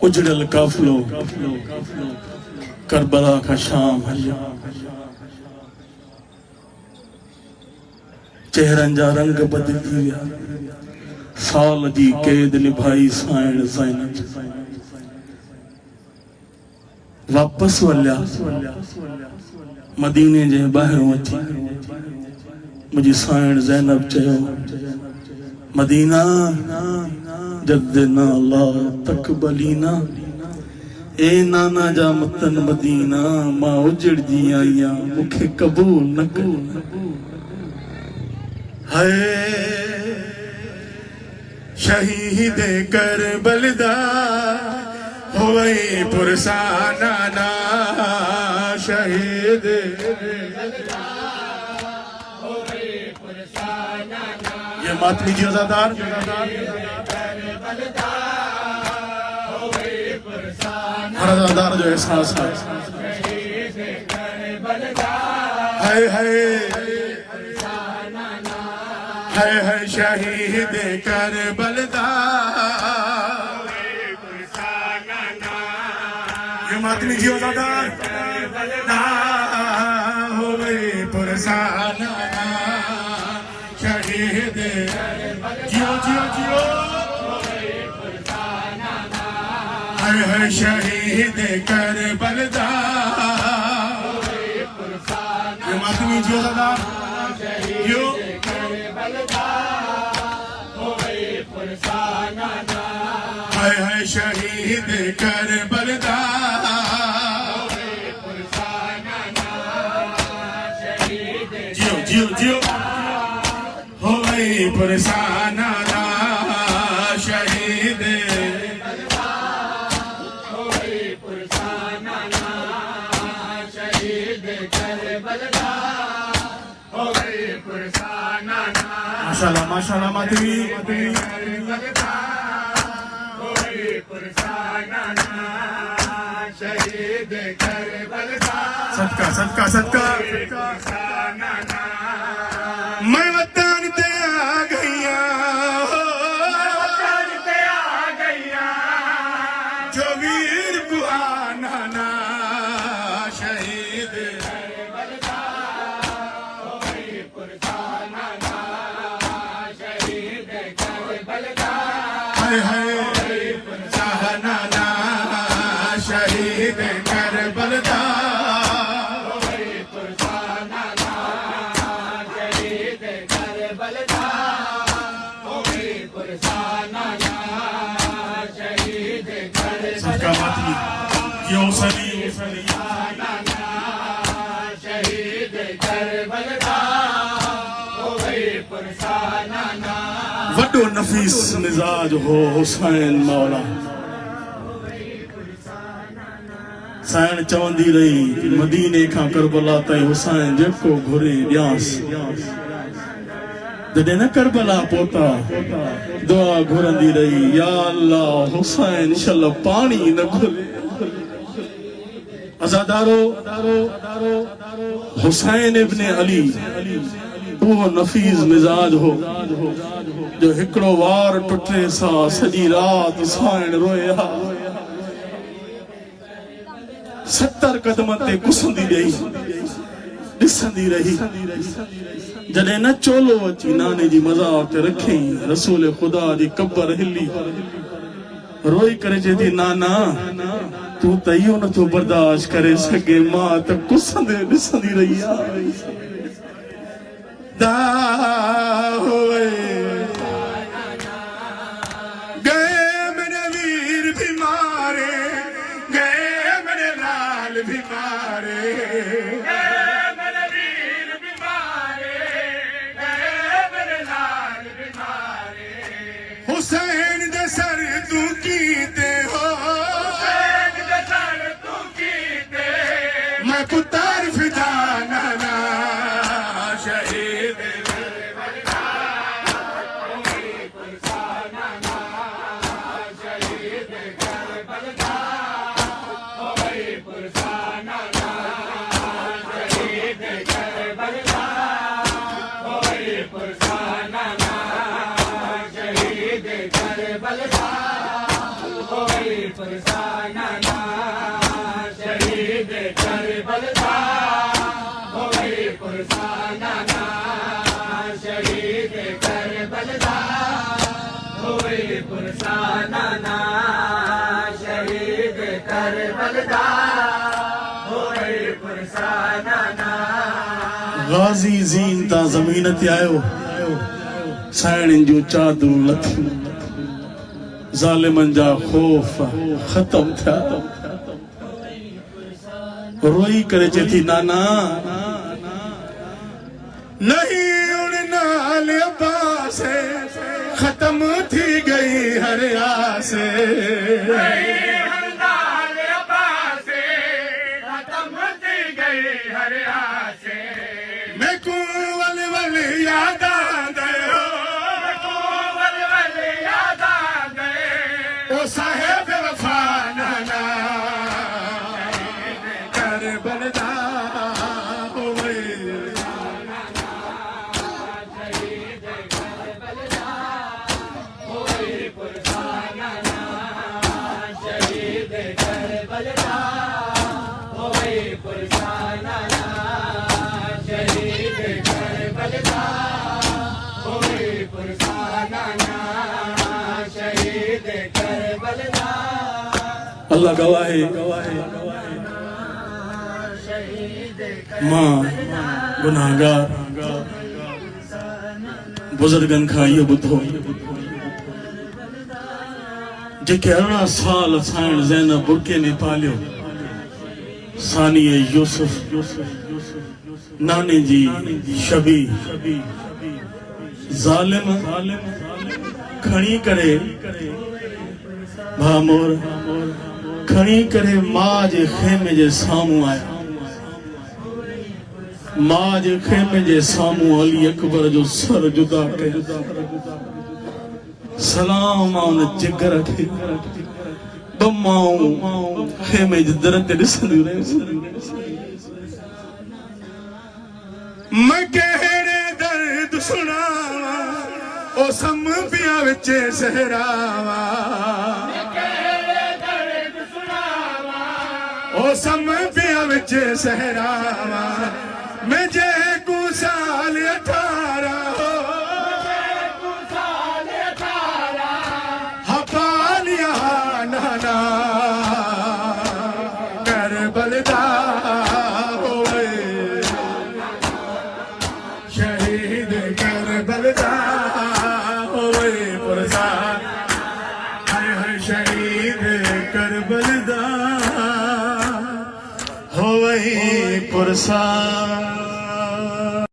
उजड़ल काफिलो करबला का शाम हलिया। चेहरन जा रंग बदली विया, साल जी कैद निभाई साइण ज़ैनब। वापस वल्या मदीने जे ॿाहिरों अची मुझी साइण ज़ैनब चयो, मदीना जद्दना ला तकबलीना। ए नाना जा मतन मदीना, मां उजड़जी आईया मुखे कबूल न कर। हाय शहीद करबला होई पुरसाना ना, शहीद ये मातमी जी अज़ादार हर अज़ादार जो एहसास है। हाय हाय हाय हाय शहीद करबला ये मातमी जी अज़ादार होवे पुरसाना शहीद जियो जियो जियो। हाय हाय शहीद करबला ये मातमी जी अज़ादार जियो। हाय हाय शहीद करबला जियो जियो जियो। होवे पुरसाना ना शहीद माशाल्लाह माशाल्लाह मातवी सदका सदका सदका। मैं वतन ते आ गईया, जो वीर बुआना ना शहीद। हाय हाय जहाना ना शहीद करबला सदका मातमी यो सली वडो नफीस मिजाज हो हुसैन मौला। साइण चवंदी रही मदीने खां करबला ताईं हुसैन जेको घुरे ॾियांस। जॾहिं न करबला पहुता दुआ घुरंदी रही, या अल्लाह हुसैन शल पानी न घुरे। अज़ादारो हुसैन इब्न अली वो नफीस मिजाज हो जो हिकड़ो वार टुटे सा सजी रात साइण रोया। 70 कदम ते कुसंदी रही ॾिसंदी रही। जॾहिं न चोलो अची नाने जी मज़ार ते रखी, रसूल खुदा जी कब्र हिली रोई करे चए थी, नाना तू त इहो नथो बर्दाश्त करे सघे, मां त कुसंदे ॾिसंदी रही आहे। गए मेरे वीर भी मारे, गए मेरे लाल भी मारे, हुसैन दे सर तू कीते हो, मैं पुत्र फिदा नाना शहीद। होई फरसाना ना शहीद करबल दा होई फरसाना ना शहीद करबल दा होई फरसाना ना शहीद करबल दा होई फरसाना ना गाजी ज़ीन ता ज़मीन ते आयो साइण जो चादू लथी ज़ालिमन जा खौफ खत्म थिया रोई करे चेती नाना नहीं उड़ना लिबास खत्म थी गई हर आस मैं को वल वल याद आ गए ओ साहेब वफा नाना करबल दा होए अल्लाह गवाह है मां गुनाहगार बुजुर्गन खां इहो ॿुधो जेके 18 साल साइण ज़ैनब बुरके में पालियो सानीअ यूसुफ नाने जी शबी ज़ालिम खणी करे भामोर खणी करे मां जे खेमे जे साम्हूं आया मां जे खेमे जे साम्हूं अली अकबर जो सर जुदा कयो सलाम उन जिगर खे बमाऊं खेमे जे दर ते ॾिसंदियूं रहियूं मैं कहिड़े दर्द सुनावा ओ सम पिया विच सहरावा ओ सम पिया विच सहरावा मैं जे को साल 18 हपालिया नाना करबल दा होए शहीद करबल दा होए फरसान हाय हाय शहीद करबल दा होए फरसान